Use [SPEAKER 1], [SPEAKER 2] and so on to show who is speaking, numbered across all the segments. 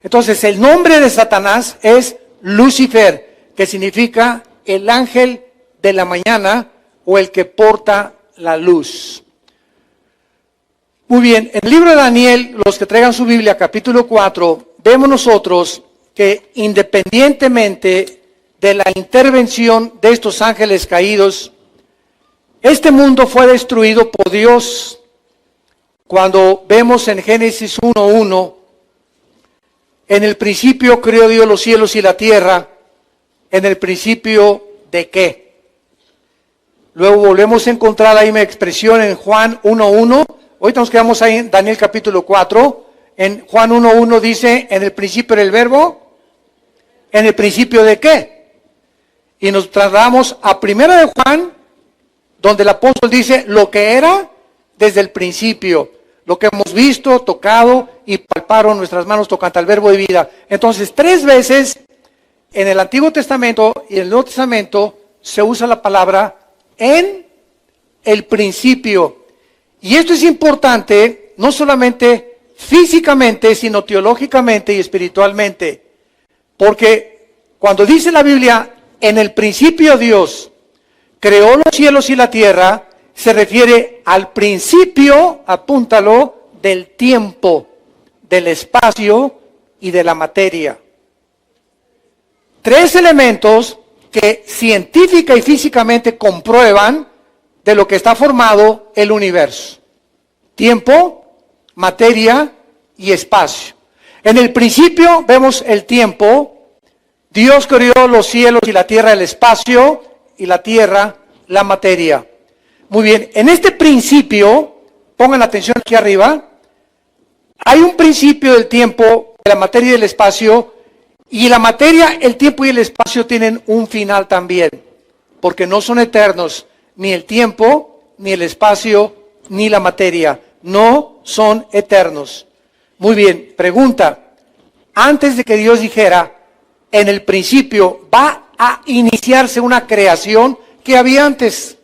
[SPEAKER 1] Entonces, el nombre de Satanás es Lucifer, que significa el ángel de la mañana o el que porta la luz. Muy bien, en el libro de Daniel, los que traigan su Biblia, capítulo 4, vemos nosotros que independientemente de la intervención de estos ángeles caídos, este mundo fue destruido por Dios. Cuando vemos en Génesis 1:1, en el principio creó Dios los cielos y la tierra. ¿En el principio de qué? Luego volvemos a encontrar la misma expresión en Juan 1:1. Ahorita nos quedamos ahí en Daniel capítulo 4. En Juan 1:1 dice, en el principio era el verbo. ¿En el principio de qué? Y nos trasladamos a Primera de Juan, donde el apóstol dice lo que era desde el principio. Lo que hemos visto, tocado y palparon nuestras manos tocante al verbo de vida. Entonces, 3 veces en el Antiguo Testamento y en el Nuevo Testamento se usa la palabra en el principio. Y esto es importante, no solamente físicamente, sino teológicamente y espiritualmente. Porque cuando dice la Biblia, en el principio Dios creó los cielos y la tierra, se refiere al principio, apúntalo, del tiempo, del espacio y de la materia. 3 elementos que científica y físicamente comprueban de lo que está formado el universo. Tiempo, materia y espacio. En el principio vemos el tiempo. Dios creó los cielos y la tierra, el espacio, y la tierra, la materia. Muy bien, en este principio, pongan atención aquí arriba, hay un principio del tiempo, de la materia y del espacio, y la materia, el tiempo y el espacio tienen un final también, porque no son eternos, ni el tiempo, ni el espacio, ni la materia, no son eternos. Muy bien, pregunta, antes de que Dios dijera, en el principio va a iniciarse una creación, ¿qué había antes?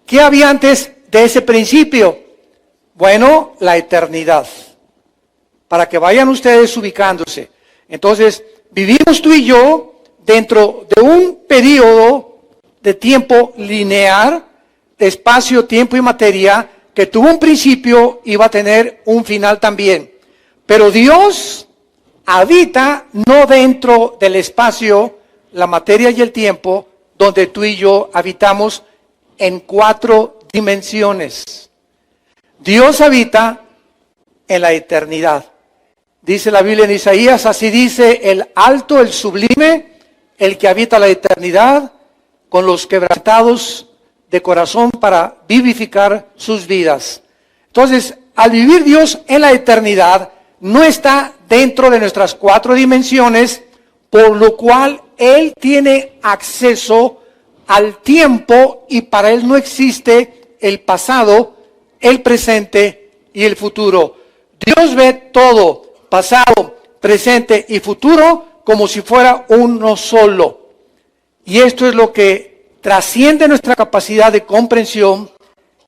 [SPEAKER 1] ¿Qué había antes de ese principio? Bueno, la eternidad. Para que vayan ustedes ubicándose. Entonces, vivimos tú y yo dentro de un periodo de tiempo lineal, de espacio, tiempo y materia, que tuvo un principio y va a tener un final también. Pero Dios habita no dentro del espacio, la materia y el tiempo, donde tú y yo habitamos en 4 dimensiones. Dios habita en la eternidad. Dice la Biblia en Isaías, así dice el alto, el sublime, el que habita la eternidad, con los quebrantados de corazón para vivificar sus vidas. Entonces, al vivir Dios en la eternidad, no está dentro de nuestras 4 dimensiones, por lo cual Él tiene acceso al tiempo y para Él no existe el pasado, el presente y el futuro. Dios ve todo, pasado, presente y futuro, como si fuera uno solo. Y esto es lo que trasciende nuestra capacidad de comprensión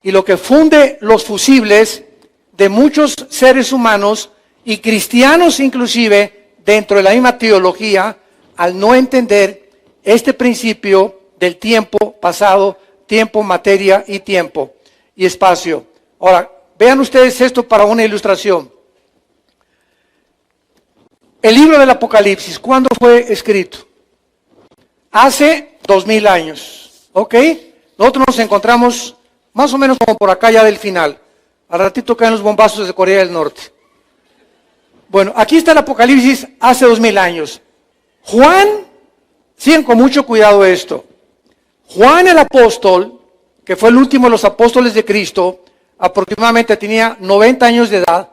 [SPEAKER 1] y lo que funde los fusibles de muchos seres humanos y cristianos inclusive dentro de la misma teología, al no entender este principio del tiempo pasado, tiempo, materia y tiempo y espacio. Ahora, vean ustedes esto para una ilustración. El libro del Apocalipsis, ¿cuándo fue escrito? Hace 2000 años, ¿ok? Nosotros nos encontramos más o menos como por acá ya del final. Al ratito caen los bombazos de Corea del Norte. Bueno, aquí está el Apocalipsis hace 2000 años. Juan, sigan con mucho cuidado esto. Juan el apóstol, que fue el último de los apóstoles de Cristo, aproximadamente tenía 90 años de edad,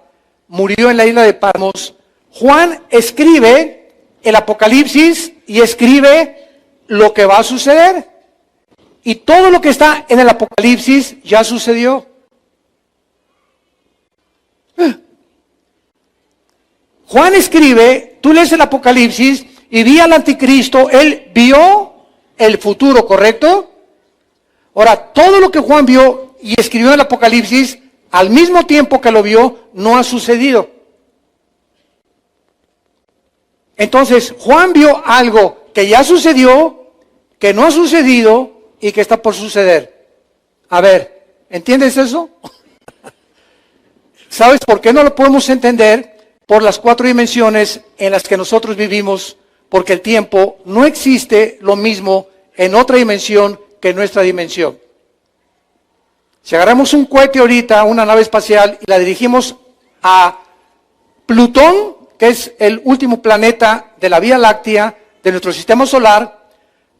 [SPEAKER 1] murió en la isla de Patmos. Juan escribe el Apocalipsis y escribe lo que va a suceder. Y todo lo que está en el Apocalipsis ya sucedió. Juan escribe, tú lees el Apocalipsis y vi al anticristo, él vio el futuro, ¿correcto? Ahora, todo lo que Juan vio y escribió en el Apocalipsis, al mismo tiempo que lo vio, no ha sucedido. Entonces, Juan vio algo que ya sucedió, que no ha sucedido y que está por suceder. A ver, ¿entiendes eso? ¿Sabes por qué no lo podemos entender? Por las 4 dimensiones en las que nosotros vivimos, porque el tiempo no existe lo mismo en otra dimensión que en nuestra dimensión. Si agarramos un cohete ahorita, una nave espacial, y la dirigimos a Plutón, que es el último planeta de la Vía Láctea, de nuestro sistema solar,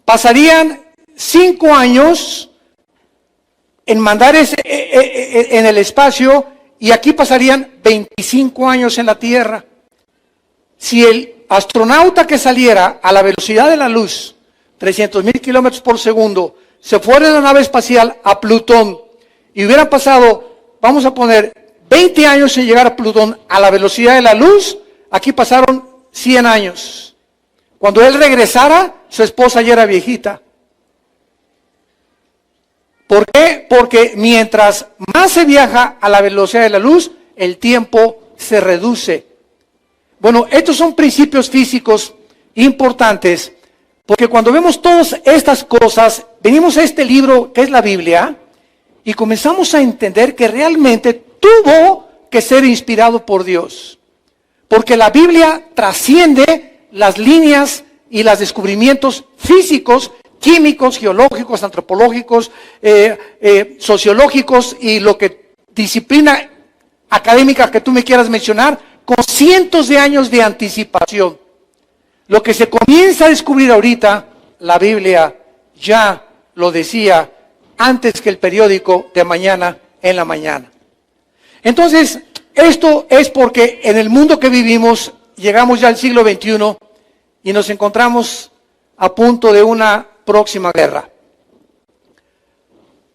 [SPEAKER 1] pasarían 5 años en mandar en el espacio, y aquí pasarían 25 años en la Tierra. Si el astronauta que saliera a la velocidad de la luz, 300,000 kilómetros por segundo, se fuera en la nave espacial a Plutón, y hubieran pasado, vamos a poner, 20 años en llegar a Plutón a la velocidad de la luz, aquí pasaron 100 años. Cuando él regresara, su esposa ya era viejita. ¿Por qué? Porque mientras más se viaja a la velocidad de la luz, el tiempo se reduce. Bueno, estos son principios físicos importantes, porque cuando vemos todas estas cosas, venimos a este libro que es la Biblia, y comenzamos a entender que realmente tuvo que ser inspirado por Dios. Porque la Biblia trasciende las líneas y los descubrimientos físicos, químicos, geológicos, antropológicos, sociológicos y lo que disciplina académica que tú me quieras mencionar, con cientos de años de anticipación. Lo que se comienza a descubrir ahorita, la Biblia ya lo decía antes que el periódico de mañana en la mañana. Entonces, esto es porque en el mundo que vivimos, llegamos ya al siglo XXI y nos encontramos a punto de una próxima guerra.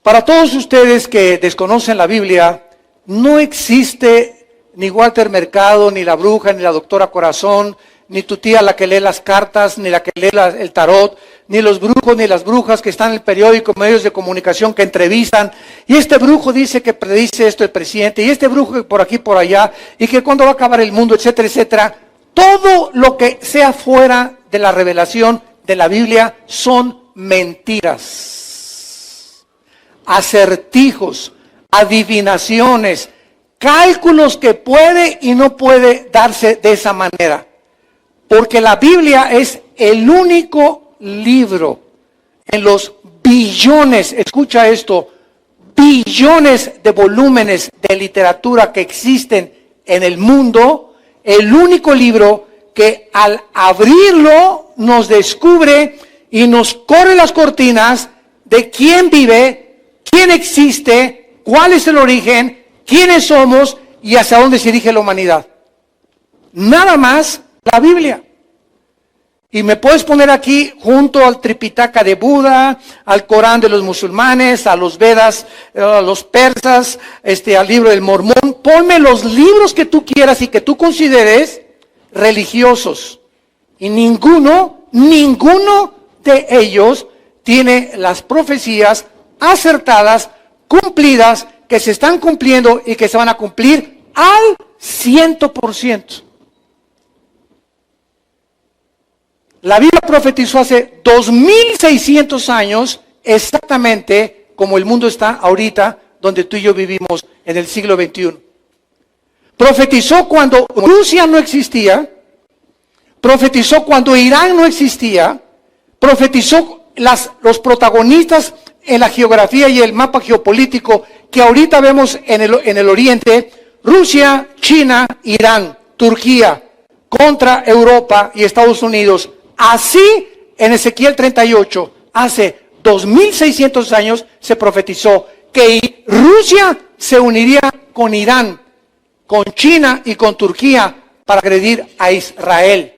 [SPEAKER 1] Para todos ustedes que desconocen la Biblia, no existe ni Walter Mercado, ni la bruja, ni la doctora Corazón, ni tu tía la que lee las cartas, ni la que lee el tarot, ni los brujos, ni las brujas que están en el periódico, medios de comunicación que entrevistan, y este brujo dice que predice esto el presidente, y este brujo por aquí, por allá, y que cuándo va a acabar el mundo, etcétera, etcétera. Todo lo que sea fuera de la revelación de la Biblia son mentiras, acertijos, adivinaciones, cálculos que puede y no puede darse de esa manera. Porque la Biblia es el único libro en los billones, escucha esto, billones de volúmenes de literatura que existen en el mundo, el único libro que al abrirlo nos descubre y nos corre las cortinas de quién vive, quién existe, cuál es el origen, quiénes somos y hacia dónde se dirige la humanidad. Nada más la Biblia. Y me puedes poner aquí junto al Tripitaka de Buda, al Corán de los musulmanes, a los Vedas, a los persas, al libro del Mormón. Ponme los libros que tú quieras y que tú consideres religiosos. Y ninguno de ellos tiene las profecías acertadas, cumplidas, que se están cumpliendo y que se van a cumplir al 100%. La Biblia profetizó hace 2600 años, exactamente como el mundo está ahorita, donde tú y yo vivimos en el siglo XXI. Profetizó cuando Rusia no existía, profetizó cuando Irán no existía, profetizó los protagonistas en la geografía y el mapa geopolítico que ahorita vemos en el oriente, Rusia, China, Irán, Turquía, contra Europa y Estados Unidos. Así, en Ezequiel 38, hace 2600 años, se profetizó que Rusia se uniría con Irán, con China y con Turquía para agredir a Israel.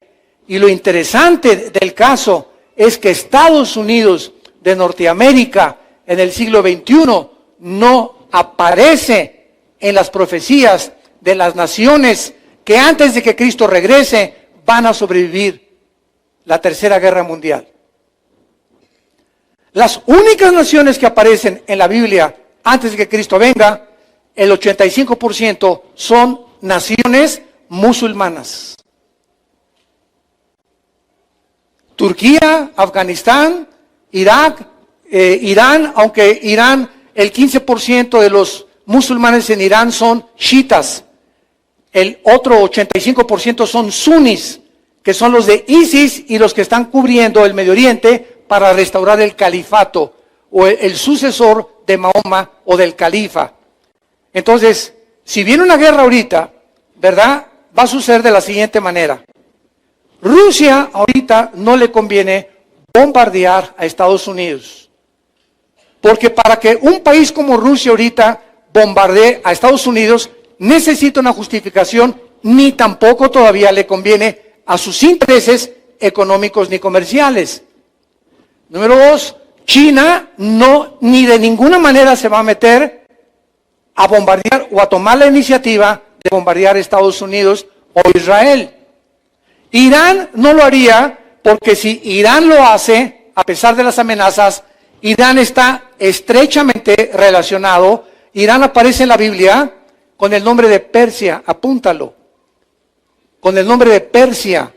[SPEAKER 1] Y lo interesante del caso es que Estados Unidos de Norteamérica en el siglo XXI no aparece en las profecías de las naciones que antes de que Cristo regrese van a sobrevivir la Tercera Guerra Mundial. Las únicas naciones que aparecen en la Biblia antes de que Cristo venga, el 85% son naciones musulmanas. Turquía, Afganistán, Irak, Irán, aunque Irán, el 15% de los musulmanes en Irán son chiitas. El otro 85% son sunis, que son los de ISIS y los que están cubriendo el Medio Oriente para restaurar el califato o el sucesor de Mahoma o del califa. Entonces, si viene una guerra ahorita, ¿verdad? Va a suceder de la siguiente manera. Rusia ahorita no le conviene bombardear a Estados Unidos. Porque para que un país como Rusia ahorita bombardee a Estados Unidos, necesita una justificación, ni tampoco todavía le conviene a sus intereses económicos ni comerciales. Número 2, China no, ni de ninguna manera se va a meter a bombardear o a tomar la iniciativa de bombardear a Estados Unidos o Israel. Irán no lo haría porque si Irán lo hace, a pesar de las amenazas, Irán está estrechamente relacionado. Irán aparece en la Biblia con el nombre de Persia, apúntalo, con el nombre de Persia.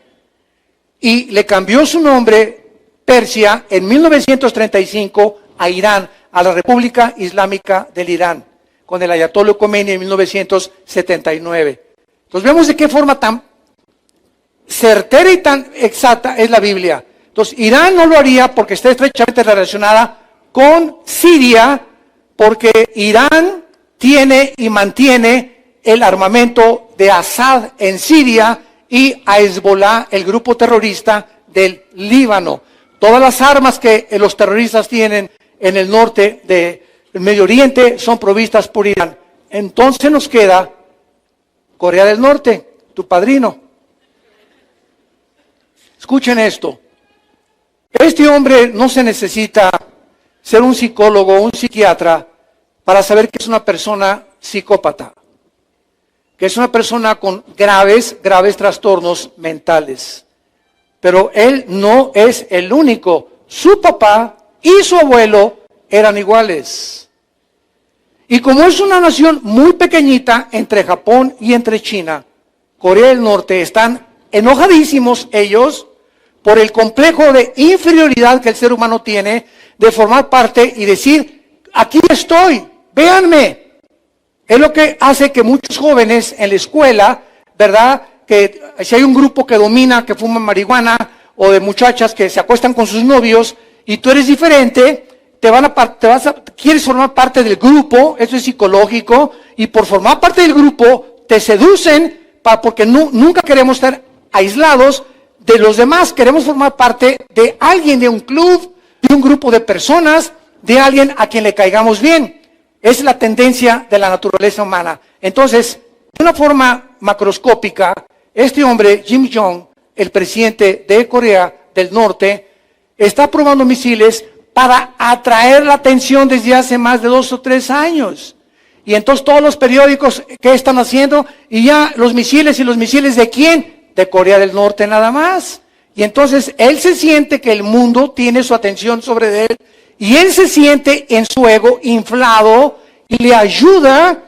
[SPEAKER 1] Y le cambió su nombre, Persia, en 1935 a Irán, a la República Islámica del Irán, con el Ayatollah Khomeini en 1979. Entonces vemos de qué forma tan certera y tan exacta es la Biblia. Entonces Irán no lo haría porque está estrechamente relacionada con Siria, porque Irán tiene y mantiene el armamento de Assad en Siria y a Hezbollah, el grupo terrorista del Líbano. Todas las armas que los terroristas tienen en el norte del Medio Oriente son provistas por Irán. Entonces nos queda Corea del Norte, tu padrino. Escuchen esto. Este hombre no se necesita ser un psicólogo o un psiquiatra para saber que es una persona psicópata, que es una persona con graves trastornos mentales. Pero él no es el único. Su papá y su abuelo eran iguales. Y como es una nación muy pequeñita entre Japón y entre China, Corea del Norte, están enojadísimos ellos por el complejo de inferioridad que el ser humano tiene de formar parte y decir, aquí estoy, véanme. Es lo que hace que muchos jóvenes en la escuela, ¿verdad? Que si hay un grupo que domina, que fuma marihuana, o de muchachas que se acuestan con sus novios, y tú eres diferente, quieres formar parte del grupo, eso es psicológico, y por formar parte del grupo, te seducen, porque nunca queremos estar aislados de los demás, queremos formar parte de alguien, de un club, de un grupo de personas, de alguien a quien le caigamos bien. Es la tendencia de la naturaleza humana. Entonces, de una forma macroscópica, este hombre, Kim Jong, el presidente de Corea del Norte, está probando misiles para atraer la atención desde hace más de 2 o 3 años. Y entonces todos los periódicos, ¿qué están haciendo? Y ya los misiles, ¿y los misiles de quién? De Corea del Norte nada más. Y entonces él se siente que el mundo tiene su atención sobre él, y él se siente en su ego inflado, y le ayuda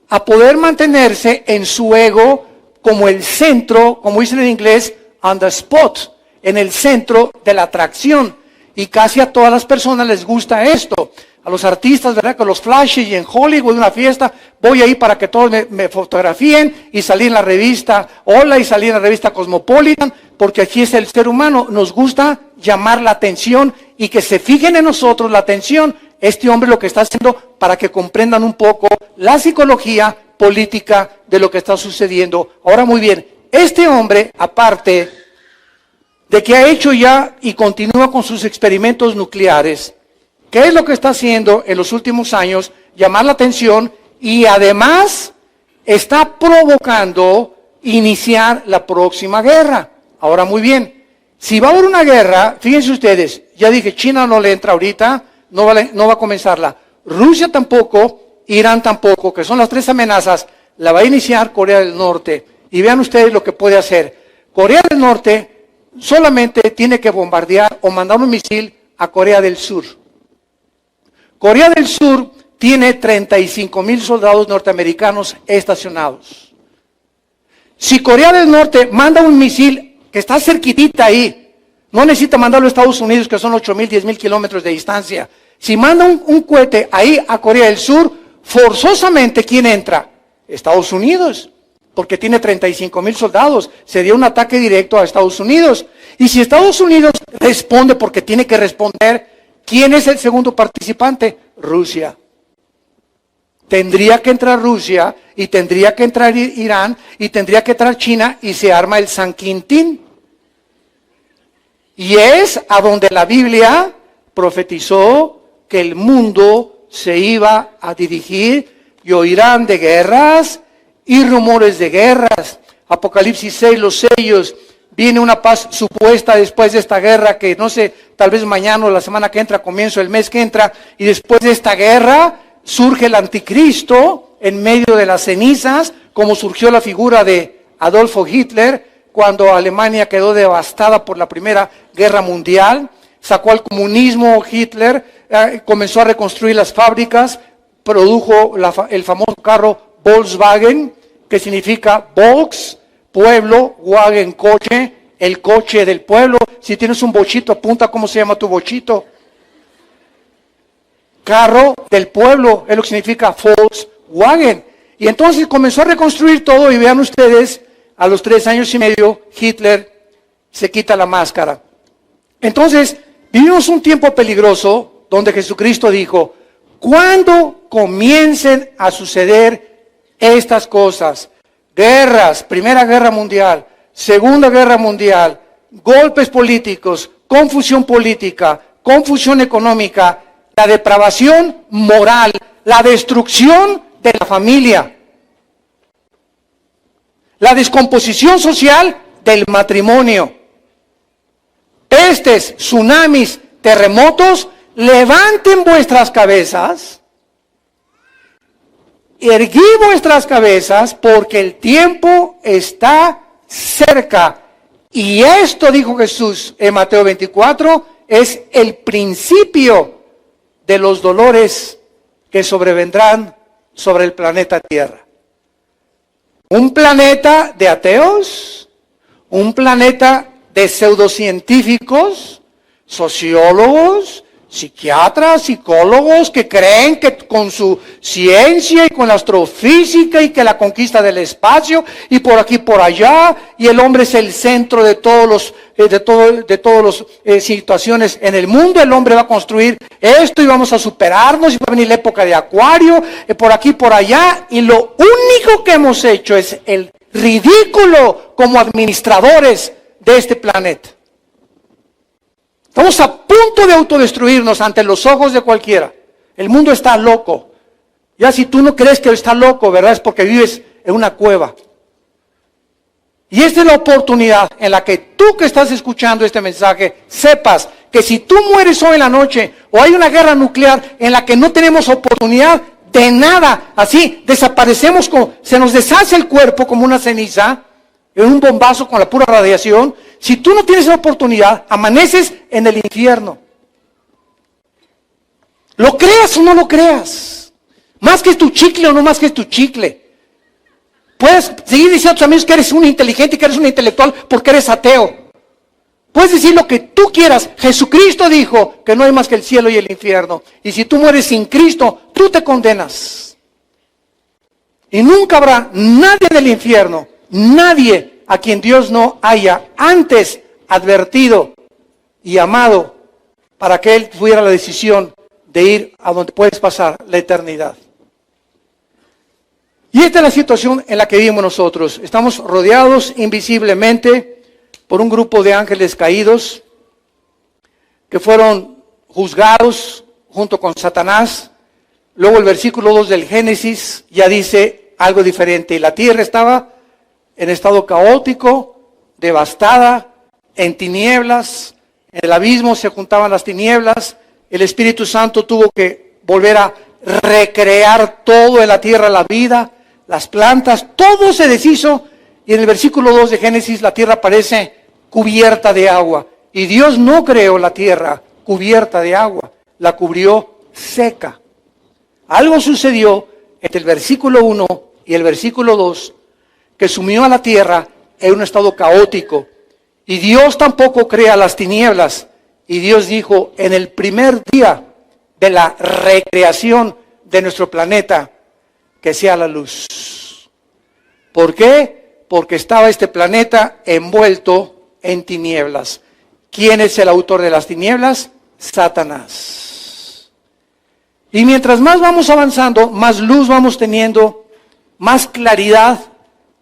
[SPEAKER 1] a poder mantenerse en su ego como el centro, como dicen en inglés, on the spot, en el centro de la atracción. Y casi a todas las personas les gusta esto. A los artistas, ¿verdad? Con los flashes y en Hollywood, una fiesta, voy ahí para que todos me fotografíen y salí en la revista Hola y salí en la revista Cosmopolitan, porque aquí es el ser humano, nos gusta llamar la atención y que se fijen en nosotros la atención. Este hombre lo que está haciendo para que comprendan un poco la psicología política de lo que está sucediendo. Ahora muy bien, este hombre, aparte de que ha hecho ya y continúa con sus experimentos nucleares, ¿qué es lo que está haciendo en los últimos años? Llamar la atención y además está provocando iniciar la próxima guerra. Ahora muy bien, si va a haber una guerra, fíjense ustedes, ya dije, China no le entra ahorita, no va a comenzarla. Rusia tampoco, Irán tampoco, que son las 3 amenazas, la va a iniciar Corea del Norte. Y vean ustedes lo que puede hacer. Corea del Norte solamente tiene que bombardear o mandar un misil a Corea del Sur. Corea del Sur tiene 35,000 soldados norteamericanos estacionados. Si Corea del Norte manda un misil que está cerquitita ahí, No necesita mandarlo a Estados Unidos, que son 8,000, 10,000 kilómetros de distancia. Si manda un cohete ahí a Corea del Sur, forzosamente, ¿quién entra? Estados Unidos, porque tiene 35,000 soldados. Sería un ataque directo a Estados Unidos. Y si Estados Unidos responde, porque tiene que responder, ¿quién es el segundo participante? Rusia. Tendría que entrar Rusia, y tendría que entrar Irán, y tendría que entrar China, y se arma el San Quintín. Y es a donde la Biblia profetizó que el mundo se iba a dirigir, y oirán de guerras y rumores de guerras. Apocalipsis 6, los sellos. Viene una paz supuesta después de esta guerra, que no sé, tal vez mañana o la semana que entra, comienzo el mes que entra, y después de esta guerra surge el anticristo en medio de las cenizas, como surgió la figura de Adolfo Hitler, cuando Alemania quedó devastada por la Primera Guerra Mundial. Sacó al comunismo Hitler, comenzó a reconstruir las fábricas, produjo el famoso carro Volkswagen, que significa Volks, pueblo, Wagen, coche, el coche del pueblo. Si tienes un bochito, apunta cómo se llama tu bochito. Carro del pueblo, es lo que significa Volkswagen. Y entonces comenzó a reconstruir todo, y vean ustedes, a los 3 años y medio, Hitler se quita la máscara. Entonces, vivimos un tiempo peligroso, donde Jesucristo dijo, cuando comiencen a suceder estas cosas, guerras, Primera Guerra Mundial, Segunda Guerra Mundial, golpes políticos, confusión política, confusión económica, la depravación moral, la destrucción de la familia, la descomposición social del matrimonio, pestes, tsunamis, terremotos, levanten vuestras cabezas, erguid vuestras cabezas, porque el tiempo está cerca. Y esto, dijo Jesús en Mateo 24, es el principio de los dolores que sobrevendrán sobre el planeta Tierra. Un planeta de ateos, un planeta de pseudocientíficos, sociólogos, psiquiatras, psicólogos que creen que con su ciencia y con la astrofísica y que la conquista del espacio y por aquí por allá, y el hombre es el centro de todas las situaciones en el mundo. El hombre va a construir esto y vamos a superarnos, y va a venir la época de Acuario, por aquí por allá, y lo único que hemos hecho es el ridículo como administradores de este planeta. Estamos a punto de autodestruirnos ante los ojos de cualquiera. El mundo está loco. Ya si tú no crees que está loco, ¿verdad? Es porque vives en una cueva. Y esta es la oportunidad en la que tú que estás escuchando este mensaje, sepas que si tú mueres hoy en la noche, o hay una guerra nuclear en la que no tenemos oportunidad de nada, así desaparecemos, se nos deshace el cuerpo como una ceniza, en un bombazo con la pura radiación. Si tú no tienes esa oportunidad, amaneces en el infierno. ¿Lo creas o no lo creas? Más que es tu chicle o no más que es tu chicle. Puedes seguir diciendo a tus amigos que eres un inteligente y que eres un intelectual porque eres ateo. Puedes decir lo que tú quieras. Jesucristo dijo que no hay más que el cielo y el infierno. Y si tú mueres sin Cristo, tú te condenas. Y nunca habrá nadie del infierno, nadie a quien Dios no haya antes advertido y amado para que Él tuviera la decisión de ir a donde puedes pasar la eternidad. Y esta es la situación en la que vivimos nosotros. Estamos rodeados invisiblemente por un grupo de ángeles caídos que fueron juzgados junto con Satanás. Luego el versículo 2 del Génesis ya dice algo diferente. La tierra estaba en estado caótico, devastada, en tinieblas, en el abismo se juntaban las tinieblas. El Espíritu Santo tuvo que volver a recrear todo en la tierra, la vida, las plantas, todo se deshizo. Y en el versículo 2 de Génesis la tierra parece cubierta de agua. Y Dios no creó la tierra cubierta de agua, la cubrió seca. Algo sucedió entre el versículo 1 y el versículo 2 que sumió a la tierra en un estado caótico. Y Dios tampoco crea las tinieblas. Y Dios dijo, en el primer día de la recreación de nuestro planeta, que sea la luz. ¿Por qué? Porque estaba este planeta envuelto en tinieblas. ¿Quién es el autor de las tinieblas? Satanás. Y mientras más vamos avanzando, más luz vamos teniendo, más claridad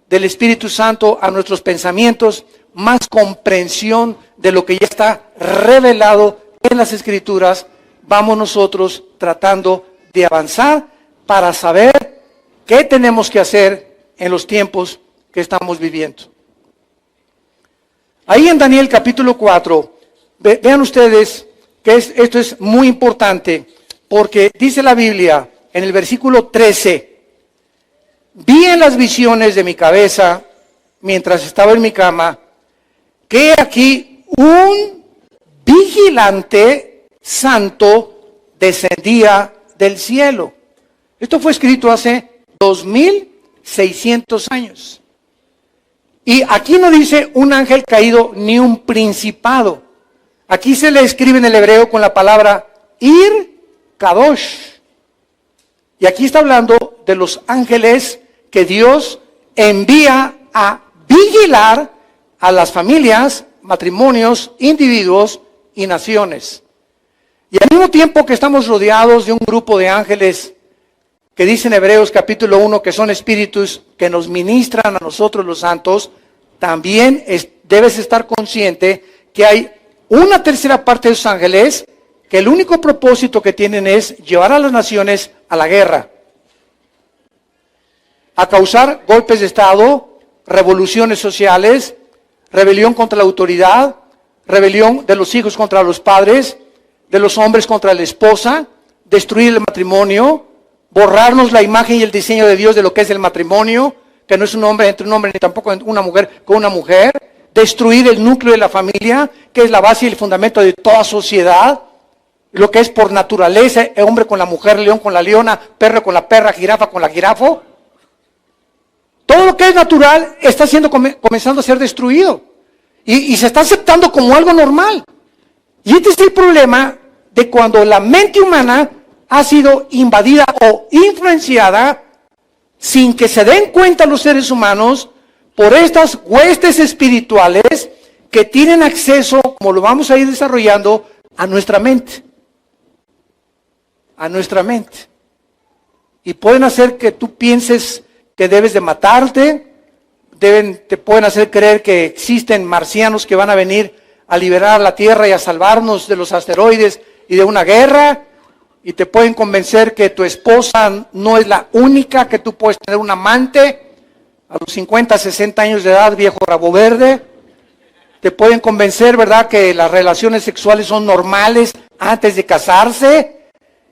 [SPEAKER 1] del Espíritu Santo a nuestros pensamientos, más comprensión de lo que ya está revelado en las Escrituras, vamos nosotros tratando de avanzar para saber qué tenemos que hacer en los tiempos que estamos viviendo. Ahí en Daniel capítulo 4, vean ustedes que esto es muy importante, porque dice la Biblia en el versículo 13, vi en las visiones de mi cabeza, mientras estaba en mi cama, que aquí un vigilante santo descendía del cielo. Esto fue escrito hace 2600 años. Y aquí no dice un ángel caído ni un principado. Aquí se le escribe en el hebreo con la palabra Ir Kadosh. Y aquí está hablando de los ángeles que Dios envía a vigilar a las familias, matrimonios, individuos y naciones. Y al mismo tiempo que estamos rodeados de un grupo de ángeles que dicen Hebreos capítulo 1 que son espíritus que nos ministran a nosotros los santos, también debes estar consciente que hay una tercera parte de esos ángeles que el único propósito que tienen es llevar a las naciones a la guerra, a causar golpes de Estado, revoluciones sociales, rebelión contra la autoridad, rebelión de los hijos contra los padres, de los hombres contra la esposa, destruir el matrimonio, borrarnos la imagen y el diseño de Dios de lo que es el matrimonio, que no es un hombre entre un hombre ni tampoco una mujer con una mujer, destruir el núcleo de la familia, que es la base y el fundamento de toda sociedad, lo que es por naturaleza, el hombre con la mujer, león con la leona, perro con la perra, jirafa con la jirafo. Todo lo que es natural está siendo comenzando a ser destruido y se está aceptando como algo normal. Y este es el problema de cuando la mente humana ha sido invadida o influenciada sin que se den cuenta los seres humanos por estas huestes espirituales que tienen acceso, como lo vamos a ir desarrollando, a nuestra mente. A nuestra mente. Y pueden hacer que tú pienses que debes de matarte, te pueden hacer creer que existen marcianos que van a venir a liberar la Tierra y a salvarnos de los asteroides y de una guerra, y te pueden convencer que tu esposa no es la única, que tú puedes tener un amante a los 50, 60 años de edad, viejo rabo verde. Te pueden convencer, ¿verdad?, que las relaciones sexuales son normales antes de casarse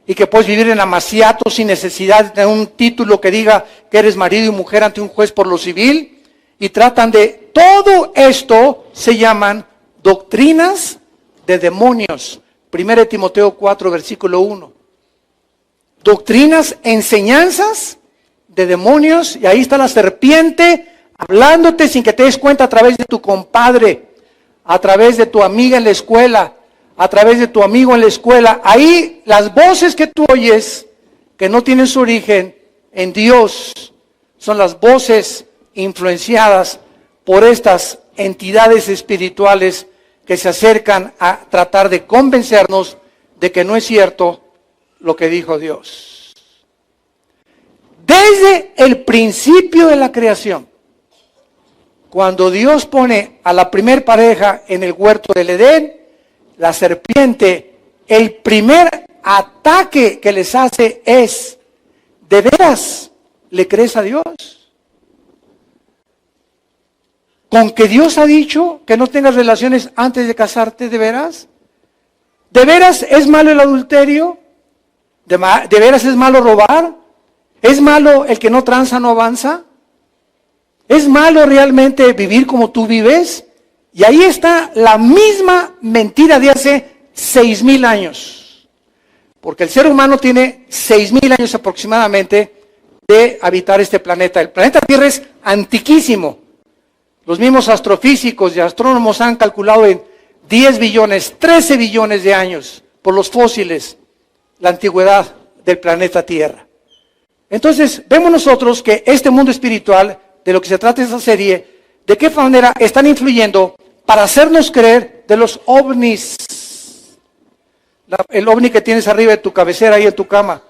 [SPEAKER 1] y que puedes vivir en amaciato sin necesidad de tener un título que diga que eres marido y mujer ante un juez por lo civil. Y tratan de, todo esto se llaman doctrinas de demonios. 1 Timoteo 4, versículo 1. Doctrinas, enseñanzas de demonios, y ahí está la serpiente hablándote sin que te des cuenta a través de tu compadre, a través de tu amiga en la escuela, a través de tu amigo en la escuela. Ahí las voces que tú oyes, que no tienen su origen en Dios, son las voces influenciadas por estas entidades espirituales que se acercan a tratar de convencernos de que no es cierto lo que dijo Dios. Desde el principio de la creación, cuando Dios pone a la primer pareja en el huerto del Edén, la serpiente, el primer ataque que les hace es, ¿de veras le crees a Dios? ¿Con que Dios ha dicho que no tengas relaciones antes de casarte, de veras? ¿De veras es malo el adulterio? ¿De veras es malo robar? ¿Es malo el que no tranza, no avanza? ¿Es malo realmente vivir como tú vives? Y ahí está la misma mentira de hace 6,000 años. Porque el ser humano tiene 6,000 años aproximadamente de habitar este planeta. El planeta Tierra es antiquísimo. Los mismos astrofísicos y astrónomos han calculado en 10 billones, 13 billones de años por los fósiles la antigüedad del planeta Tierra. Entonces, vemos nosotros que este mundo espiritual, de lo que se trata esta serie, de qué manera están influyendo para hacernos creer de los ovnis. El ovni que tienes arriba de tu cabecera, ahí en tu cama.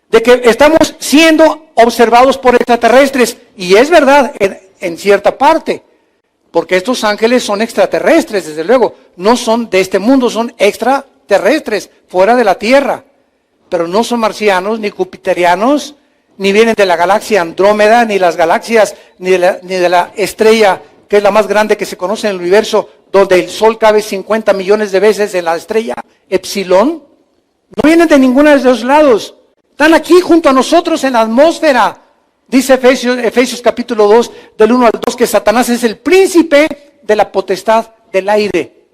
[SPEAKER 1] De que estamos siendo observados por extraterrestres. Y es verdad, en cierta parte. Porque estos ángeles son extraterrestres, desde luego. No son de este mundo, son extraterrestres, fuera de la Tierra. Pero no son marcianos, ni jupiterianos, ni vienen de la galaxia Andrómeda, ni las galaxias, ni de la estrella, que es la más grande que se conoce en el universo, donde el Sol cabe 50 millones de veces en la estrella Epsilon. No vienen de ninguno de esos lados. Están aquí junto a nosotros en la atmósfera. Dice Efesios capítulo 2, del 1 al 2, que Satanás es el príncipe de la potestad del aire.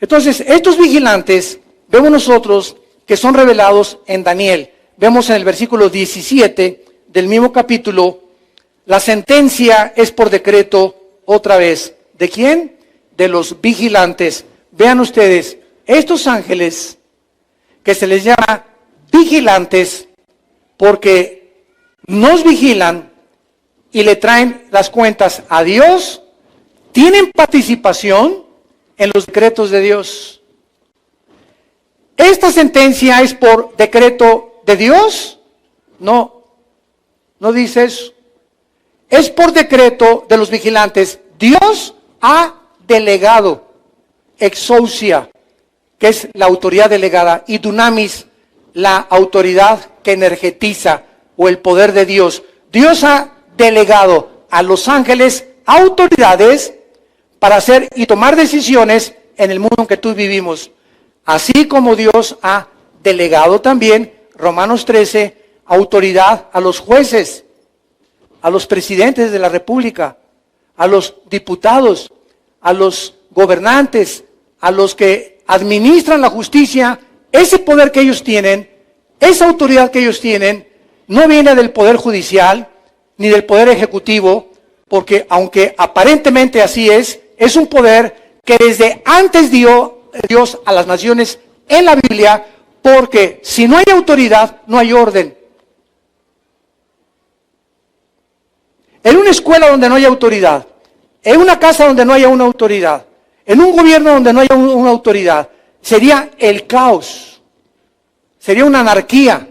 [SPEAKER 1] Entonces, estos vigilantes, vemos nosotros que son revelados en Daniel. Vemos en el versículo 17 del mismo capítulo, la sentencia es por decreto otra vez. ¿De quién? De los vigilantes. Vean ustedes, estos ángeles que se les llama vigilantes porque nos vigilan y le traen las cuentas a Dios, tienen participación en los decretos de Dios. ¿Esta sentencia es por decreto de Dios? No, no dice eso. Es por decreto de los vigilantes. Dios ha delegado exousia, que es la autoridad delegada, y dunamis, la autoridad que energetiza, o el poder de Dios. Dios ha delegado a los ángeles autoridades para hacer y tomar decisiones en el mundo en que tú vivimos. Así como Dios ha delegado también, Romanos 13, autoridad a los jueces, a los presidentes de la República, a los diputados, a los gobernantes, a los que administran la justicia. Ese poder que ellos tienen, esa autoridad que ellos tienen, no viene del poder judicial ni del poder ejecutivo, porque aunque aparentemente así es un poder que desde antes dio Dios a las naciones en la Biblia, porque si no hay autoridad, no hay orden. En una escuela donde no haya autoridad, en una casa donde no haya una autoridad, en un gobierno donde no haya una autoridad, sería el caos, sería una anarquía.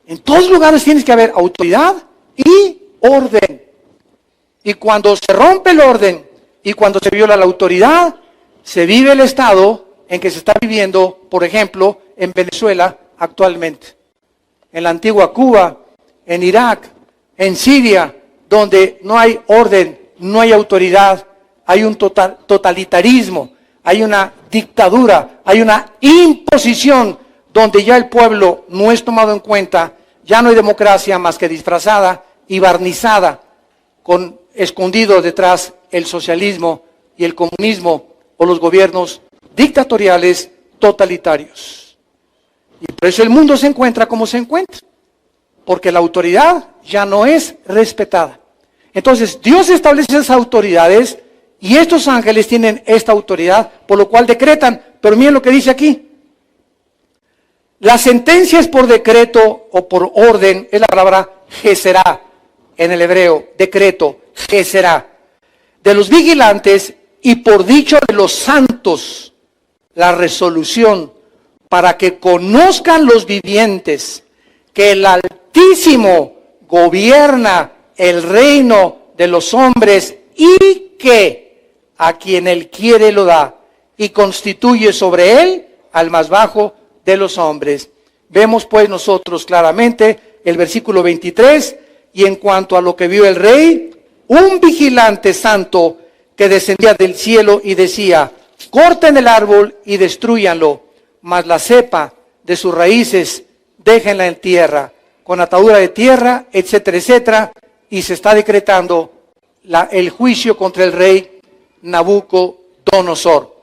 [SPEAKER 1] En todos lugares tienes que haber autoridad y orden. Y cuando se rompe el orden y cuando se viola la autoridad, se vive el estado en que se está viviendo, por ejemplo, en Venezuela actualmente, en la antigua Cuba, en Irak, en Siria, donde no hay orden, no hay autoridad, hay un totalitarismo, hay una dictadura, hay una imposición donde ya el pueblo no es tomado en cuenta, ya no hay democracia más que disfrazada y barnizada, escondido detrás el socialismo y el comunismo o los gobiernos dictatoriales totalitarios. Y por eso el mundo se encuentra como se encuentra, porque la autoridad ya no es respetada. Entonces Dios establece esas autoridades y estos ángeles tienen esta autoridad, por lo cual decretan. Pero miren lo que dice aquí. La sentencia es por decreto o por orden, es la palabra Geserá en el hebreo, decreto, Geserá, de los vigilantes y por dicho de los santos, la resolución para que conozcan los vivientes que el Altísimo gobierna el reino de los hombres y que a quien él quiere lo da y constituye sobre él al más bajo de los hombres. Vemos pues nosotros claramente el versículo 23, y en cuanto a lo que vio el rey, un vigilante santo que descendía del cielo y decía, corten el árbol y destrúyanlo, mas la cepa de sus raíces déjenla en tierra, con atadura de tierra, etcétera, etcétera, y se está decretando el juicio contra el rey Nabucodonosor.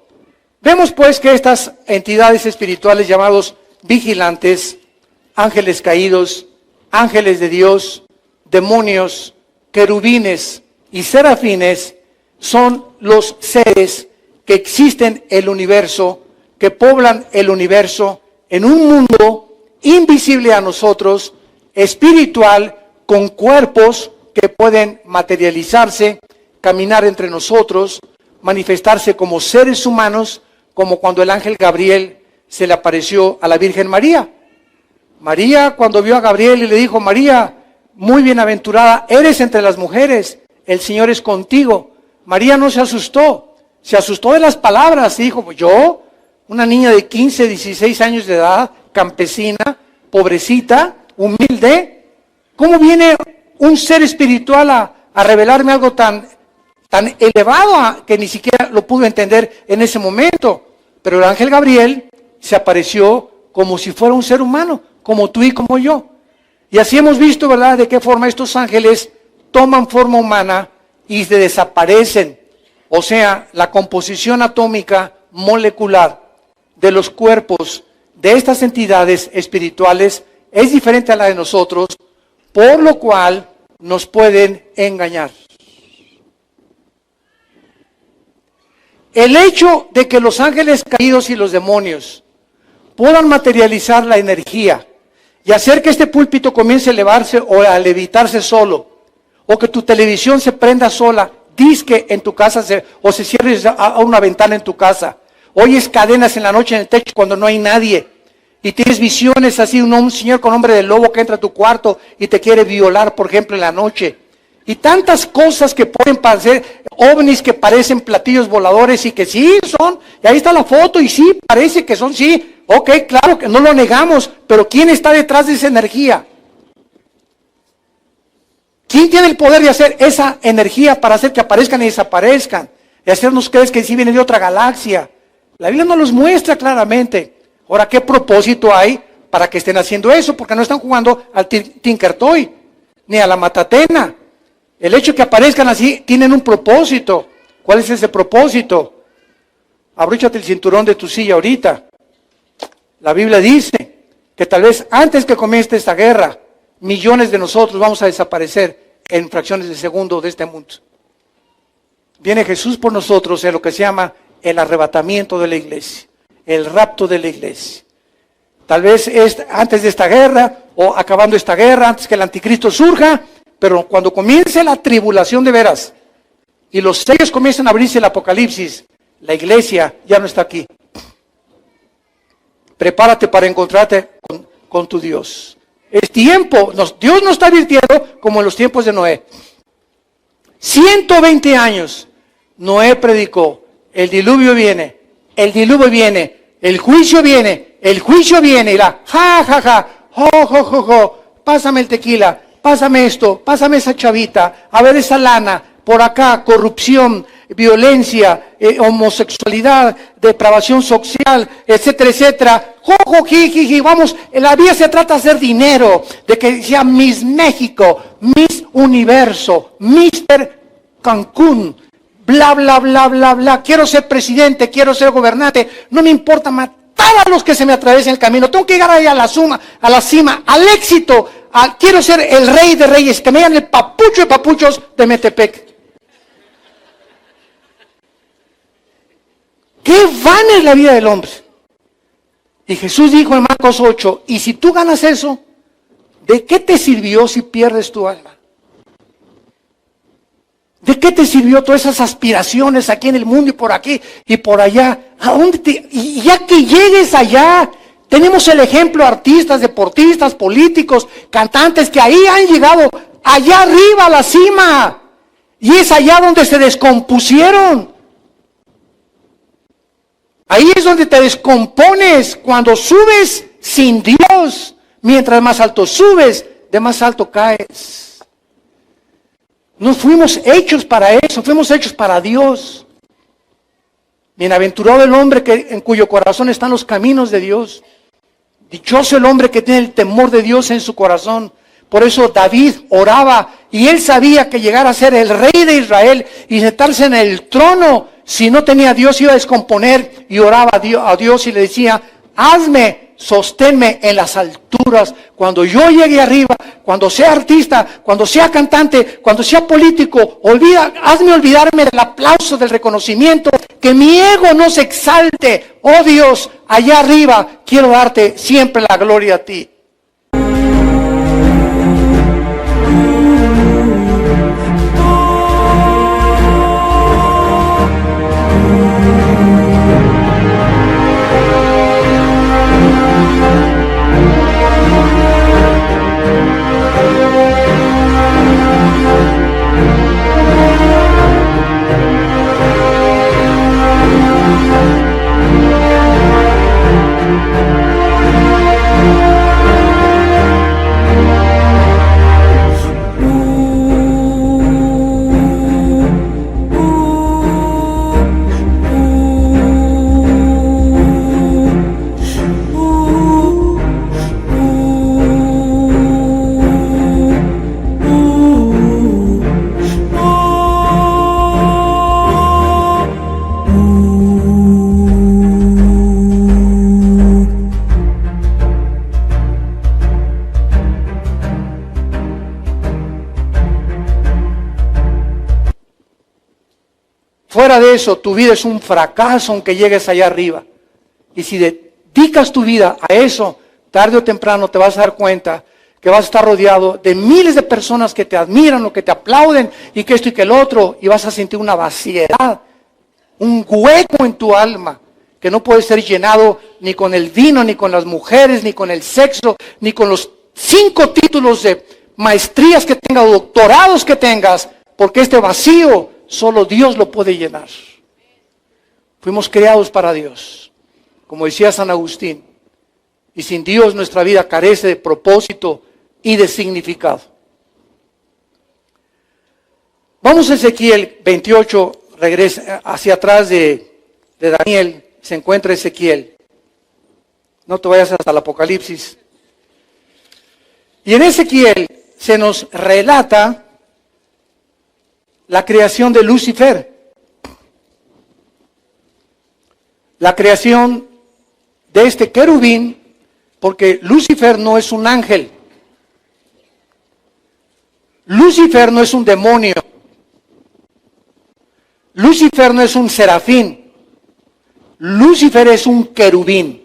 [SPEAKER 1] Vemos pues que estas entidades espirituales llamados vigilantes, ángeles caídos, ángeles de Dios, demonios, querubines, y serafines son los seres que existen en el universo, que poblan el universo en un mundo invisible a nosotros, espiritual, con cuerpos que pueden materializarse, caminar entre nosotros, manifestarse como seres humanos, como cuando el ángel Gabriel se le apareció a la Virgen María. María, cuando vio a Gabriel y le dijo: María, muy bienaventurada eres entre las mujeres, el Señor es contigo. María no se asustó de las palabras y dijo: yo, una niña de 15, 16 años de edad, campesina, pobrecita, humilde, ¿cómo viene un ser espiritual a revelarme algo tan elevado que ni siquiera lo pudo entender en ese momento? Pero el ángel Gabriel se apareció como si fuera un ser humano, como tú y como yo. Y así hemos visto, ¿verdad?, de qué forma estos ángeles toman forma humana y se desaparecen. O sea, la composición atómica molecular de los cuerpos de estas entidades espirituales es diferente a la de nosotros, por lo cual nos pueden engañar. El hecho de que los ángeles caídos y los demonios puedan materializar la energía y hacer que este púlpito comience a elevarse o a levitarse solo, o que tu televisión se prenda sola, disque en tu casa o se cierre a una ventana en tu casa, oyes cadenas en la noche en el techo cuando no hay nadie, y tienes visiones así, un señor con hombre de lobo que entra a tu cuarto y te quiere violar, por ejemplo, en la noche, y tantas cosas que pueden parecer, ovnis que parecen platillos voladores y que sí son, y ahí está la foto y sí, parece que son, sí, ok, claro que no lo negamos, pero ¿quién está detrás de esa energía? ¿Quién tiene el poder de hacer esa energía para hacer que aparezcan y desaparezcan? Y hacernos creer que sí viene de otra galaxia. La Biblia nos los muestra claramente. Ahora, ¿qué propósito hay para que estén haciendo eso? Porque no están jugando al Tinker Toy, ni a la matatena. El hecho de que aparezcan así, tienen un propósito. ¿Cuál es ese propósito? Abróchate el cinturón de tu silla ahorita. La Biblia dice que tal vez antes que comience esta guerra, millones de nosotros vamos a desaparecer en fracciones de segundo de este mundo. Viene Jesús por nosotros en lo que se llama el arrebatamiento de la iglesia, el rapto de la iglesia. Tal vez es antes de esta guerra o acabando esta guerra, antes que el anticristo surja, pero cuando comience la tribulación de veras y los sellos comienzan a abrirse el Apocalipsis, la iglesia ya no está aquí. Prepárate para encontrarte con tu Dios. Es tiempo, Dios nos está advirtiendo como en los tiempos de Noé. 120 años Noé predicó: el diluvio viene, el diluvio viene, el juicio viene, el juicio viene. Y ja, ja, ja, jo, pásame el tequila, pásame esto, pásame esa chavita, a ver esa lana, por acá, corrupción, violencia, homosexualidad, depravación social, etcétera, etcétera. Jojo, jiji, vamos, la vida se trata de hacer dinero, de que sea Miss México, Miss Universo, Mister Cancún, bla, bla, bla, bla, bla. Quiero ser presidente, quiero ser gobernante, no me importa matar a los que se me atraviesen el camino, tengo que llegar ahí a la cima, al éxito, quiero ser el rey de reyes, que me digan el papucho de papuchos de Metepec. ¡Qué vana es la vida del hombre! Y Jesús dijo en Marcos 8, y si tú ganas eso, ¿de qué te sirvió si pierdes tu alma? ¿De qué te sirvió todas esas aspiraciones aquí en el mundo y por aquí y por allá? ¿A dónde y ya que llegues allá, tenemos el ejemplo de artistas, deportistas, políticos, cantantes que ahí han llegado, allá arriba a la cima. Y es allá donde se descompusieron. Ahí es donde te descompones, cuando subes sin Dios. Mientras más alto subes, de más alto caes. No fuimos hechos para eso, fuimos hechos para Dios. Bienaventurado el hombre en cuyo corazón están los caminos de Dios. Dichoso el hombre que tiene el temor de Dios en su corazón. Por eso David oraba y él sabía que llegar a ser el rey de Israel y sentarse en el trono, si no tenía a Dios, iba a descomponer, y oraba a Dios y le decía: hazme sosténme en las alturas. Cuando yo llegue arriba, cuando sea artista, cuando sea cantante, cuando sea político, hazme olvidarme del aplauso, del reconocimiento, que mi ego no se exalte. Oh Dios, allá arriba quiero darte siempre la gloria a ti. Fuera de eso, tu vida es un fracaso aunque llegues allá arriba. Y si dedicas tu vida a eso, tarde o temprano te vas a dar cuenta que vas a estar rodeado de miles de personas que te admiran o que te aplauden y que esto y que el otro, y vas a sentir una vaciedad, un hueco en tu alma que no puede ser llenado ni con el vino, ni con las mujeres, ni con el sexo, ni con los 5 títulos de maestrías que tengas o doctorados que tengas, porque este vacío solo Dios lo puede llenar. Fuimos creados para Dios, como decía San Agustín, y sin Dios nuestra vida carece de propósito y de significado. Vamos a Ezequiel 28, regresa hacia atrás de Daniel, se encuentra Ezequiel. No te vayas hasta el Apocalipsis. Y en Ezequiel se nos relata la creación de Lucifer, la creación de este querubín, porque Lucifer no es un ángel, Lucifer no es un demonio, Lucifer no es un serafín, Lucifer es un querubín.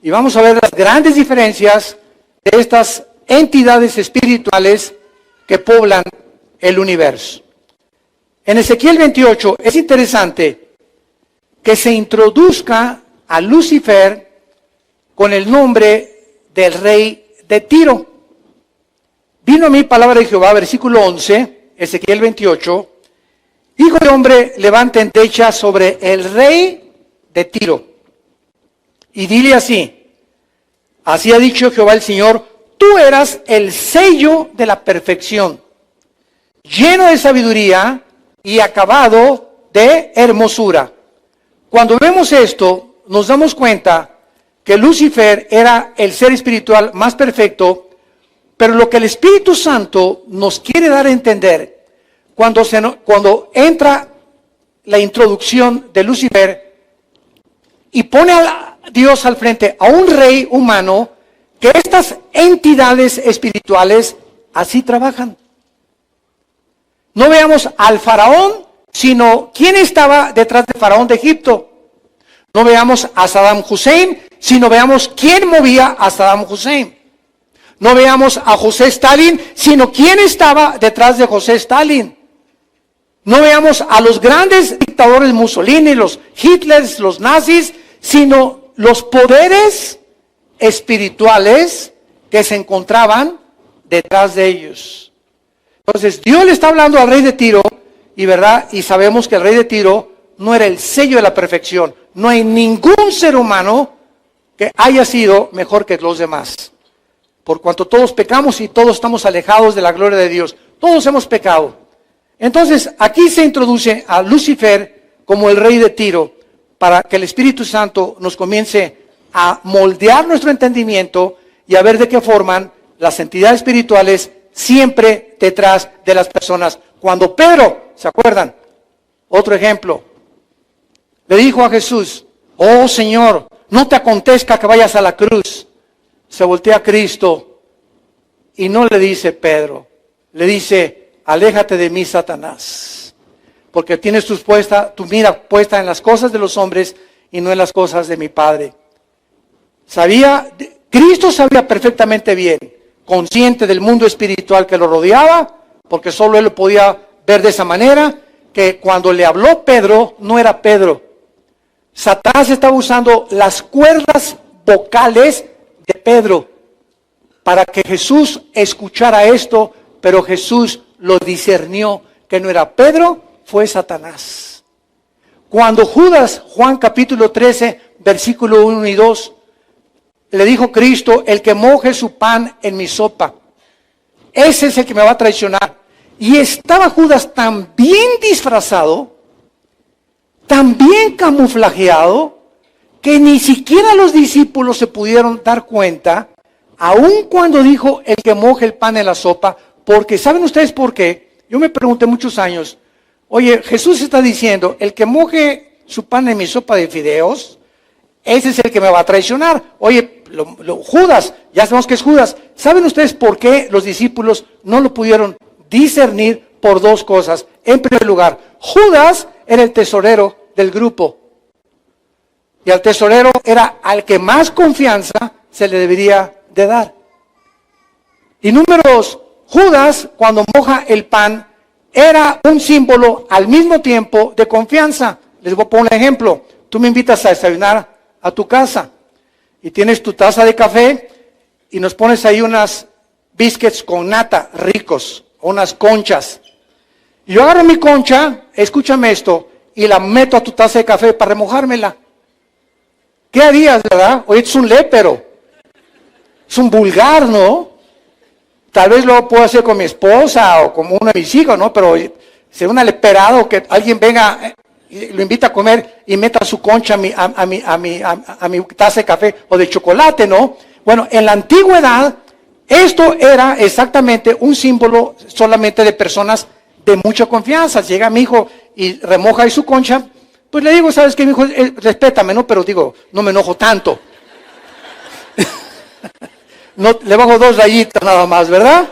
[SPEAKER 1] Y vamos a ver las grandes diferencias de estas entidades espirituales que poblan el universo. En Ezequiel 28 es interesante que se introduzca a Lucifer con el nombre del rey de Tiro. Vino a mí palabra de Jehová, versículo 11, Ezequiel 28, hijo de hombre, levanta endecha sobre el rey de Tiro y dile así: así ha dicho Jehová el Señor, tú eras el sello de la perfección, lleno de sabiduría y acabado de hermosura. Cuando vemos esto, nos damos cuenta que Lucifer era el ser espiritual más perfecto, pero lo que el Espíritu Santo nos quiere dar a entender, cuando entra la introducción de Lucifer y pone a Dios al frente, a un rey humano, que estas entidades espirituales así trabajan. No veamos al faraón, sino quién estaba detrás del faraón de Egipto. No veamos a Saddam Hussein, sino veamos quién movía a Saddam Hussein. No veamos a José Stalin, sino quién estaba detrás de José Stalin. No veamos a los grandes dictadores Mussolini, los Hitlers, los nazis, sino los poderes espirituales que se encontraban detrás de ellos. Entonces Dios le está hablando al rey de Tiro, y verdad, y sabemos que el rey de Tiro no era el sello de la perfección. No hay ningún ser humano que haya sido mejor que los demás. Por cuanto todos pecamos y todos estamos alejados de la gloria de Dios. Todos hemos pecado. Entonces aquí se introduce a Lucifer como el rey de Tiro, para que el Espíritu Santo nos comience a moldear nuestro entendimiento y a ver de qué forman las entidades espirituales siempre detrás de las personas. Cuando Pedro, ¿se acuerdan? Otro ejemplo, le dijo a Jesús: oh Señor, no te acontezca que vayas a la cruz. Se voltea a Cristo y no le dice Pedro, le dice, aléjate de mí, Satanás, porque tienes tu mira puesta en las cosas de los hombres y no en las cosas de mi Padre. Cristo sabía perfectamente bien, consciente del mundo espiritual que lo rodeaba, porque solo él lo podía ver de esa manera, que cuando le habló Pedro, no era Pedro. Satanás estaba usando las cuerdas vocales de Pedro para que Jesús escuchara esto, pero Jesús lo discernió que no era Pedro, fue Satanás. Cuando Judas, Juan capítulo 13, versículo 1 y 2, le dijo Cristo, el que moje su pan en mi sopa, ese es el que me va a traicionar. Y estaba Judas tan bien disfrazado, tan bien camuflajeado, que ni siquiera los discípulos se pudieron dar cuenta, aun cuando dijo el que moje el pan en la sopa, porque ¿saben ustedes por qué? Yo me pregunté muchos años, oye, Jesús está diciendo, el que moje su pan en mi sopa de fideos, ese es el que me va a traicionar. Oye, Judas, ya sabemos que es Judas. ¿Saben ustedes por qué los discípulos no lo pudieron discernir? Por dos cosas. En primer lugar, Judas era el tesorero del grupo. Y al tesorero era al que más confianza se le debería de dar. Y número dos, Judas, cuando moja el pan, era un símbolo al mismo tiempo de confianza. Les voy a poner un ejemplo. Tú me invitas a desayunar a tu casa y tienes tu taza de café y nos pones ahí unas biscuits con nata ricos, unas conchas. Y yo agarro mi concha, escúchame esto, y la meto a tu taza de café para remojármela. ¿Qué harías, verdad? Oye, es un lépero. Es un vulgar, ¿no? Tal vez lo puedo hacer con mi esposa o con uno de mis hijos, ¿no? Pero sería una leperada que alguien venga y lo invita a comer y meta su concha a mi taza de café o de chocolate, ¿no? Bueno, en la antigüedad, esto era exactamente un símbolo solamente de personas de mucha confianza. Llega mi hijo y remoja ahí su concha, pues le digo, ¿sabes qué, mi hijo? Respétame, ¿no? Pero digo, no me enojo tanto. No, le bajo 2 rayitas nada más, ¿verdad?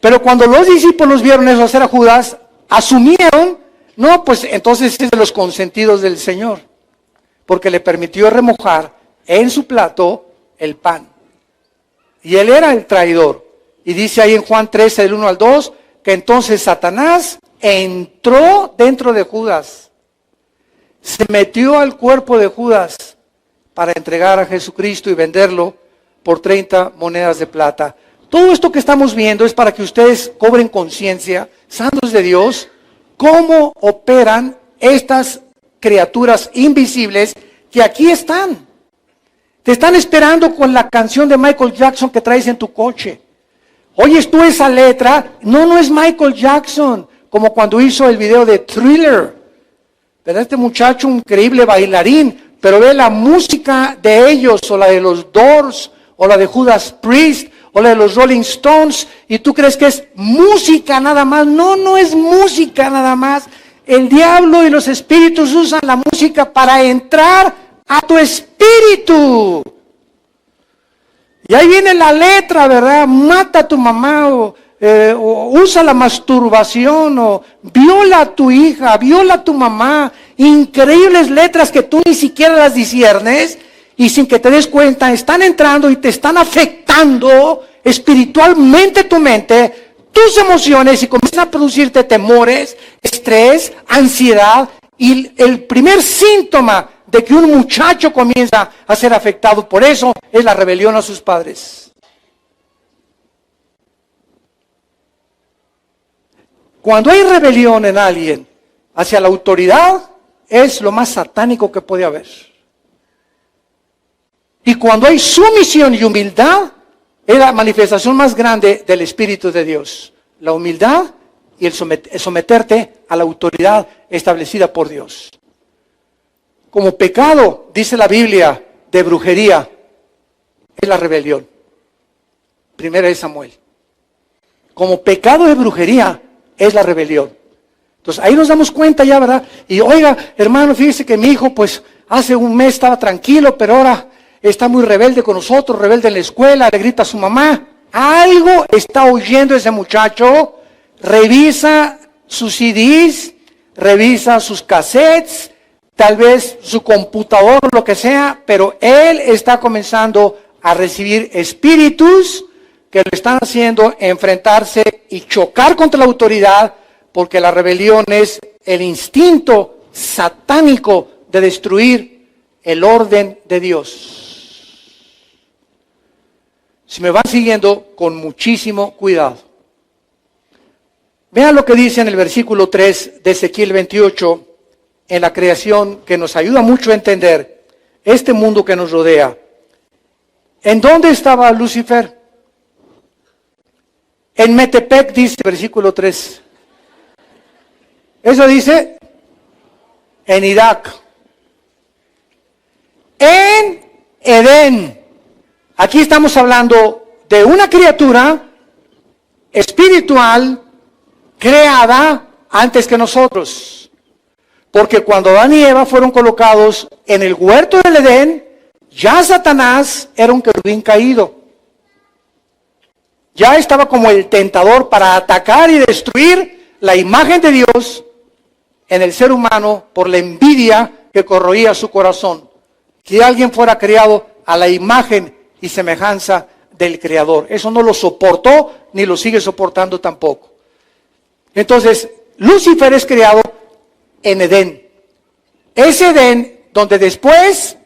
[SPEAKER 1] Pero cuando los discípulos vieron eso hacer a Judas, asumieron, no, pues entonces es de los consentidos del Señor, porque le permitió remojar en su plato el pan. Y él era el traidor. Y dice ahí en Juan 13, del 1 al 2, que entonces Satanás entró dentro de Judas, se metió al cuerpo de Judas para entregar a Jesucristo y venderlo por 30 monedas de plata. Todo esto que estamos viendo es para que ustedes cobren conciencia, santos de Dios, cómo operan estas criaturas invisibles que aquí están. Te están esperando con la canción de Michael Jackson que traes en tu coche. Oyes tú esa letra, no es Michael Jackson, como cuando hizo el video de Thriller. ¿Verdad? Este muchacho, un increíble bailarín, pero ve la música de ellos, o la de los Doors, o la de Judas Priest, o la de los Rolling Stones, y tú crees que es música nada más. No es música nada más. El diablo y los espíritus usan la música para entrar a tu espíritu. Y ahí viene la letra, ¿verdad? Mata a tu mamá, o usa la masturbación, o viola a tu hija, viola a tu mamá. Increíbles letras que tú ni siquiera las disciernes, y sin que te des cuenta, están entrando y te están afectando espiritualmente tu mente, tus emociones, y comienzan a producirte temores, estrés, ansiedad. Y el primer síntoma de que un muchacho comienza a ser afectado por eso es la rebelión a sus padres. Cuando hay rebelión en alguien hacia la autoridad, es lo más satánico que puede haber. Y cuando hay sumisión y humildad, es la manifestación más grande del Espíritu de Dios. La humildad y el someterte a la autoridad establecida por Dios. Como pecado, dice la Biblia, de brujería, es la rebelión. Primera de Samuel. Como pecado de brujería, es la rebelión. Entonces ahí nos damos cuenta ya, ¿verdad? Y oiga, hermano, fíjese que mi hijo, pues hace un mes estaba tranquilo, pero ahora está muy rebelde con nosotros, rebelde en la escuela, le grita a su mamá. Algo está oyendo ese muchacho. Revisa sus CDs, revisa sus cassettes, tal vez su computador, lo que sea, pero él está comenzando a recibir espíritus que le están haciendo enfrentarse y chocar contra la autoridad, porque la rebelión es el instinto satánico de destruir el orden de Dios. Si me van siguiendo, con muchísimo cuidado. Vean lo que dice en el versículo 3 de Ezequiel 28, en la creación, que nos ayuda mucho a entender este mundo que nos rodea. ¿En dónde estaba Lucifer? En Metepec, dice versículo 3. Eso dice en Irak. En Edén. Aquí estamos hablando de una criatura espiritual creada antes que nosotros. Porque cuando Adán y Eva fueron colocados en el huerto del Edén, ya Satanás era un querubín caído. Ya estaba como el tentador para atacar y destruir la imagen de Dios en el ser humano por la envidia que corroía su corazón. Que alguien fuera creado a la imagen y semejanza del Creador. Eso no lo soportó ni lo sigue soportando tampoco. Entonces, Lucifer es creado en Edén. Es Edén donde después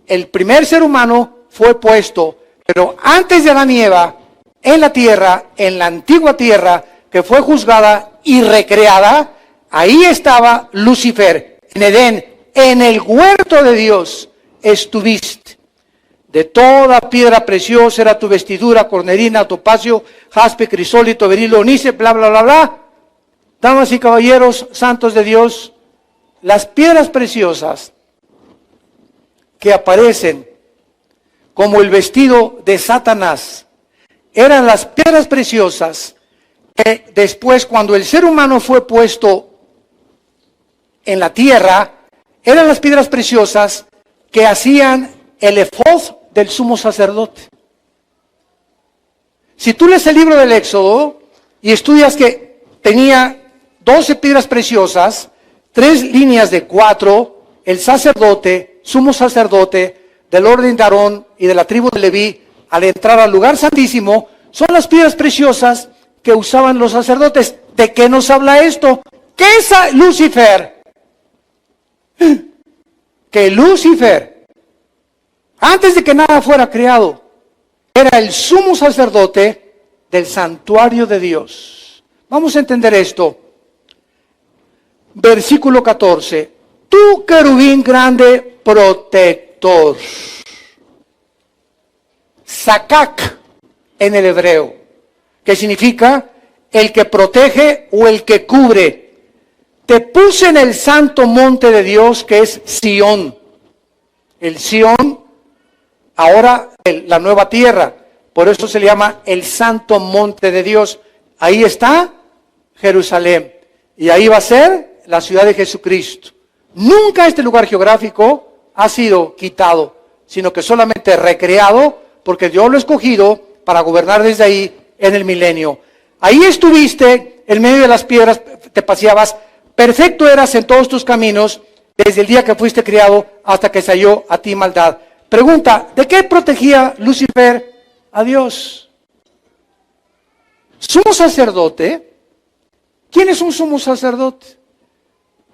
[SPEAKER 1] el primer ser humano fue puesto, pero antes de Adán y Eva, en la tierra, en la antigua tierra, que fue juzgada y recreada, ahí estaba Lucifer, en Edén, en el huerto de Dios estuviste. De toda piedra preciosa era tu vestidura, cornerina, topacio, jaspe, crisólito, berilo, onice, bla, bla, bla, bla. Damas y caballeros, santos de Dios, las piedras preciosas que aparecen como el vestido de Satanás, eran las piedras preciosas que después, cuando el ser humano fue puesto en la tierra, eran las piedras preciosas que hacían el efod del sumo sacerdote. Si tú lees el libro del Éxodo y estudias que tenía 12 piedras preciosas, 3 líneas de 4, el sacerdote, sumo sacerdote, del orden de Aarón y de la tribu de Leví, al entrar al lugar santísimo, son las piedras preciosas que usaban los sacerdotes. ¿De qué nos habla esto? ¿Qué es Lucifer? Que Lucifer, antes de que nada fuera creado, era el sumo sacerdote del santuario de Dios. Vamos a entender esto. Versículo 14. Tú, querubín grande, protector. Sakak en el hebreo, que significa el que protege o el que cubre. Te puse en el santo monte de Dios, que es Sión. El Sión, ahora la nueva tierra, por eso se le llama el santo monte de Dios. Ahí está Jerusalén, y ahí va a ser la ciudad de Jesucristo. Nunca este lugar geográfico ha sido quitado, sino que solamente recreado, porque Dios lo ha escogido para gobernar desde ahí en el milenio. Ahí estuviste, en medio de las piedras te paseabas, perfecto eras en todos tus caminos, desde el día que fuiste criado hasta que salió a ti maldad. Pregunta, ¿de qué protegía Lucifer a Dios? ¿Sumo sacerdote? ¿Quién es un sumo sacerdote?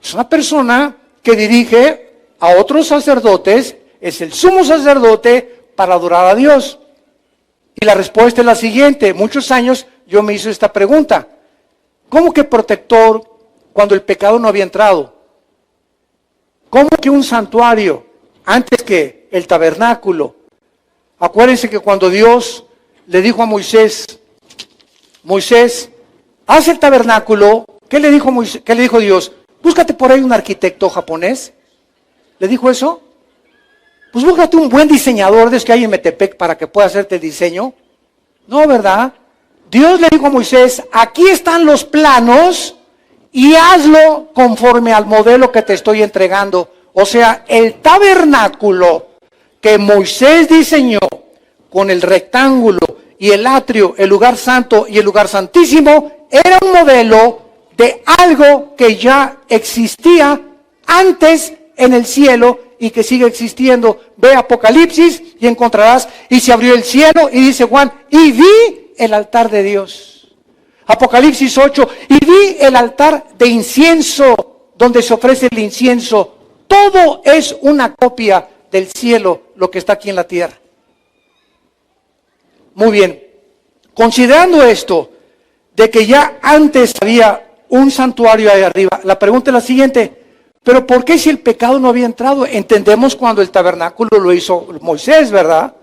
[SPEAKER 1] Es una persona que dirige a otros sacerdotes, es el sumo sacerdote para adorar a Dios. Y la respuesta es la siguiente. Muchos años yo me hice esta pregunta. ¿Cómo que protector cuando el pecado no había entrado? ¿Cómo que un santuario antes que el tabernáculo? Acuérdense que cuando Dios le dijo a Moisés, haz el tabernáculo, ¿qué le dijo Moisés? ¿Qué le dijo Dios? Búscate por ahí un arquitecto japonés. ¿Le dijo eso? Pues búscate un buen diseñador de los que hay en Metepec para que pueda hacerte el diseño. No, ¿verdad? Dios le dijo a Moisés, aquí están los planos y hazlo conforme al modelo que te estoy entregando. O sea, el tabernáculo que Moisés diseñó con el rectángulo y el atrio, el lugar santo y el lugar santísimo, era un modelo de algo que ya existía antes en el cielo y que sigue existiendo. Ve Apocalipsis y encontrarás, y se abrió el cielo, y dice Juan, y vi el altar de Dios. Apocalipsis 8, y vi el altar de incienso, donde se ofrece el incienso. Todo es una copia del cielo, lo que está aquí en la tierra. Muy bien, considerando esto, de que ya antes había un santuario ahí arriba, la pregunta es la siguiente: ¿pero por qué si el pecado no había entrado? Entendemos cuando el tabernáculo lo hizo Moisés, ¿verdad?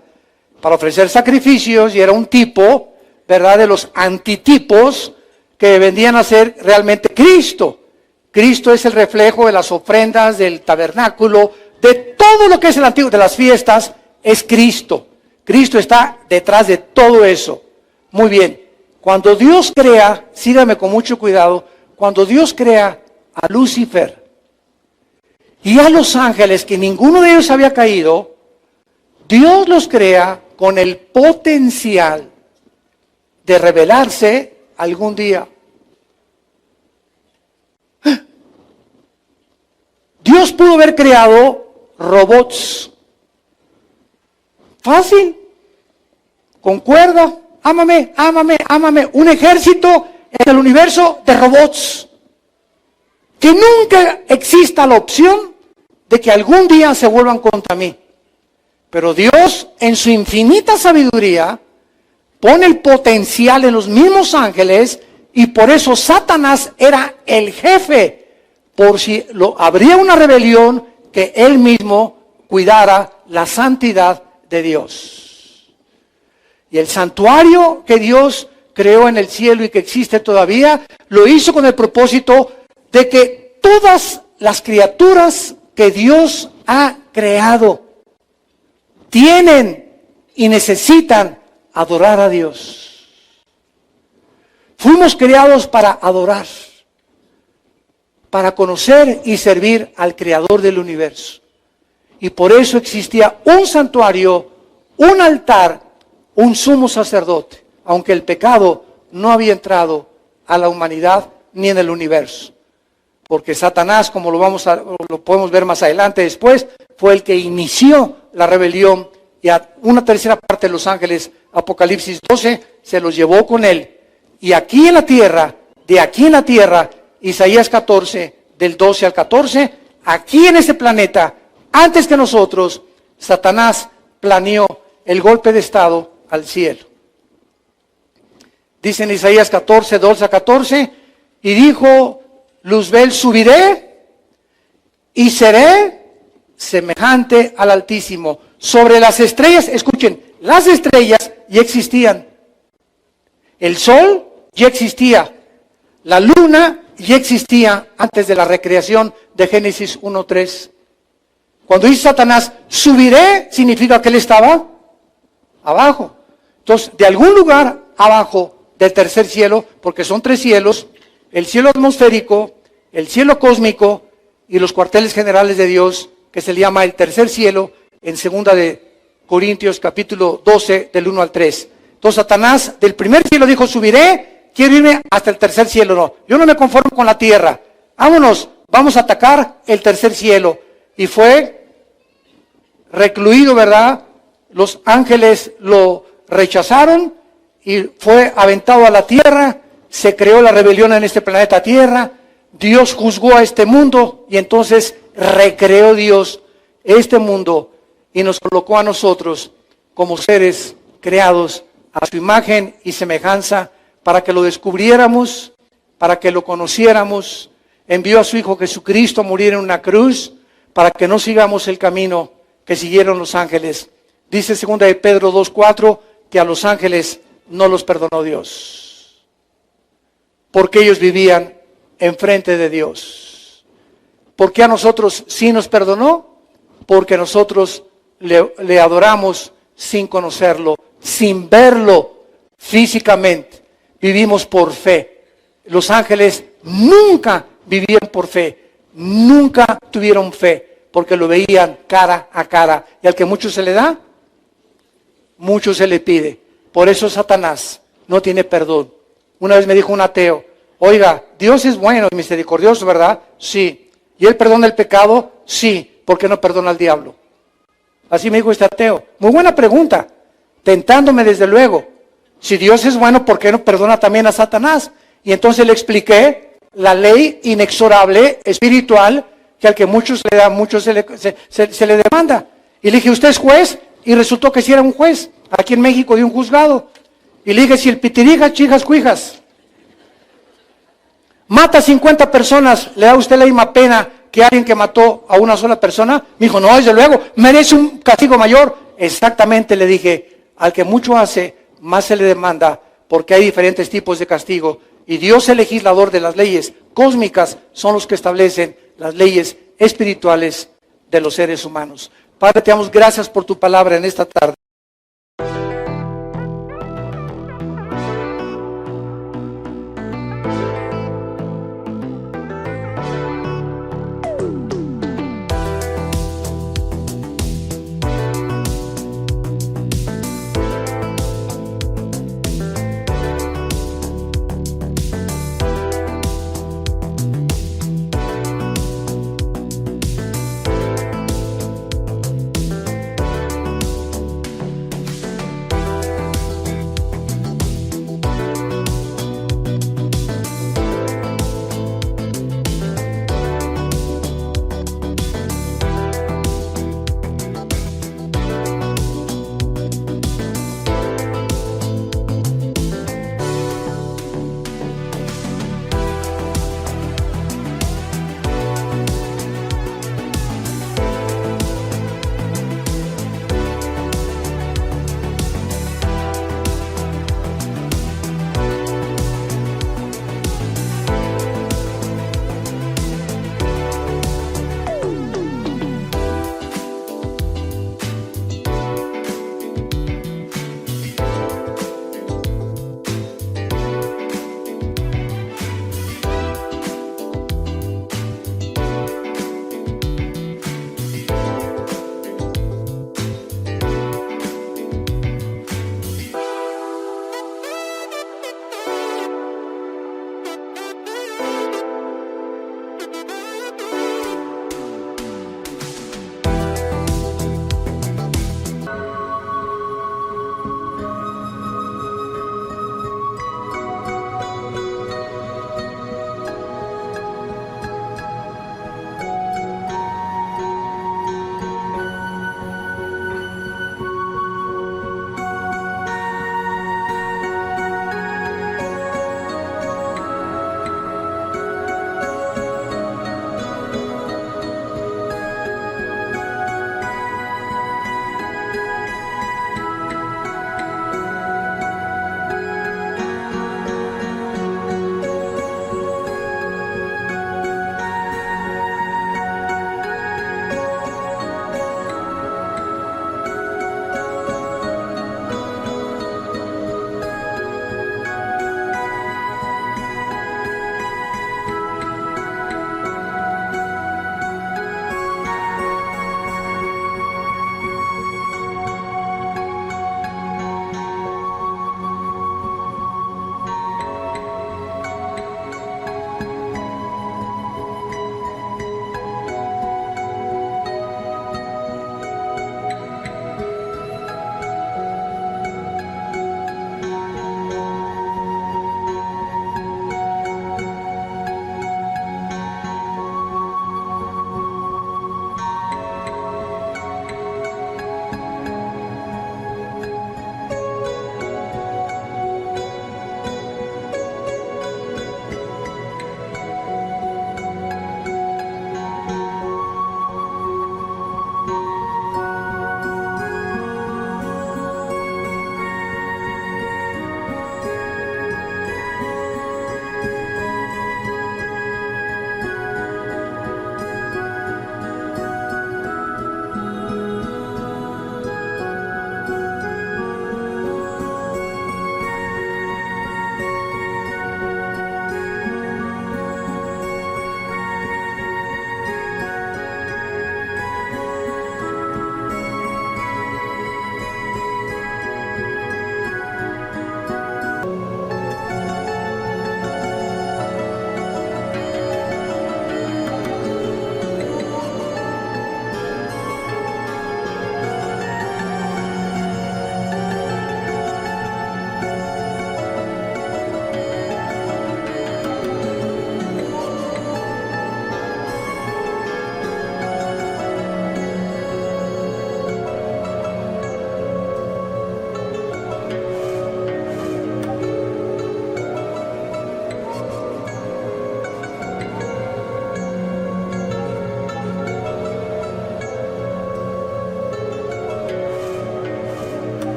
[SPEAKER 1] Para ofrecer sacrificios, y era un tipo, ¿verdad?, de los antitipos que vendían a ser realmente Cristo. Cristo es el reflejo de las ofrendas, del tabernáculo, de todo lo que es el antiguo, de las fiestas, es Cristo. Cristo está detrás de todo eso. Muy bien, cuando Dios crea, sígame con mucho cuidado, cuando Dios crea a Lucifer y a los ángeles, que ninguno de ellos había caído, Dios los crea con el potencial de revelarse algún día. Dios pudo haber creado robots. Fácil. Con cuerda. Ámame, ámame, ámame. Un ejército en el universo de robots. Que nunca exista la opción de que algún día se vuelvan contra mí. Pero Dios, en su infinita sabiduría, pone el potencial en los mismos ángeles, y por eso Satanás era el jefe. Por si habría una rebelión, que él mismo cuidara la santidad de Dios. Y el santuario que Dios creó en el cielo y que existe todavía, lo hizo con el propósito de que todas las criaturas que Dios ha creado tienen y necesitan adorar a Dios. Fuimos creados para adorar, para conocer y servir al Creador del universo. Y por eso existía un santuario, un altar, un sumo sacerdote, aunque el pecado no había entrado a la humanidad ni en el universo. Porque Satanás, como lo podemos ver más adelante después, fue el que inició la rebelión, y a una tercera parte de los ángeles, Apocalipsis 12, se los llevó con él. Y aquí en la tierra, de aquí en la tierra, Isaías 14, del 12 al 14, aquí en este planeta, antes que nosotros, Satanás planeó el golpe de estado al cielo. Dice en Isaías 14, 12 a 14, y dijo Luzbel, subiré y seré semejante al Altísimo. Sobre las estrellas, escuchen, las estrellas ya existían. El sol ya existía. La luna ya existía antes de la recreación de Génesis 1:3. Cuando dice Satanás, subiré, significa que él estaba abajo. Entonces, de algún lugar abajo del tercer cielo, porque son 3 cielos, el cielo atmosférico, el cielo cósmico y los cuarteles generales de Dios, que se le llama el tercer cielo, en 2 de Corintios capítulo 12, del 1 al 3. Entonces Satanás del primer cielo dijo, subiré, quiero irme hasta el tercer cielo. No, yo no me conformo con la tierra. Vámonos, vamos a atacar el tercer cielo. Y fue recluido, ¿verdad? Los ángeles lo rechazaron y fue aventado a la tierra. Se creó la rebelión en este planeta Tierra. Dios juzgó a este mundo y entonces recreó Dios este mundo y nos colocó a nosotros como seres creados a su imagen y semejanza para que lo descubriéramos, para que lo conociéramos. Envió a su Hijo Jesucristo a morir en una cruz para que no sigamos el camino que siguieron los ángeles. Dice 2 de Pedro 2:4 que a los ángeles no los perdonó Dios, porque ellos vivían enfrente de Dios. ¿Por qué a nosotros sí nos perdonó? Porque nosotros le adoramos sin conocerlo, sin verlo físicamente. Vivimos por fe. Los ángeles nunca vivieron por fe, nunca tuvieron fe. porque lo veían cara a cara. Y al que mucho se le da, mucho se le pide. Por eso Satanás no tiene perdón. Una vez me dijo un ateo, oiga, Dios es bueno y misericordioso, ¿verdad? Sí. ¿Y Él perdona el pecado? Sí. ¿Por qué no perdona al diablo? Así me dijo este ateo. Muy buena pregunta, tentándome desde luego. Si Dios es bueno, ¿por qué no perdona también a Satanás? Y entonces le expliqué la ley inexorable, espiritual, que al que mucho se le da, mucho se le demanda. Y le dije, ¿usted es juez? Y resultó que sí era un juez, aquí en México, de un juzgado. Y le dije, si el pitirijas, chijas, cuijas, mata a 50 personas, ¿le da a usted la misma pena que alguien que mató a una sola persona? Me dijo, no, desde luego, merece un castigo mayor. Exactamente, le dije, al que mucho hace, más se le demanda, porque hay diferentes tipos de castigo. Y Dios, el legislador de las leyes cósmicas, son los que establecen las leyes espirituales de los seres humanos. Padre, te damos gracias por tu palabra en esta tarde.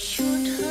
[SPEAKER 2] ฉุด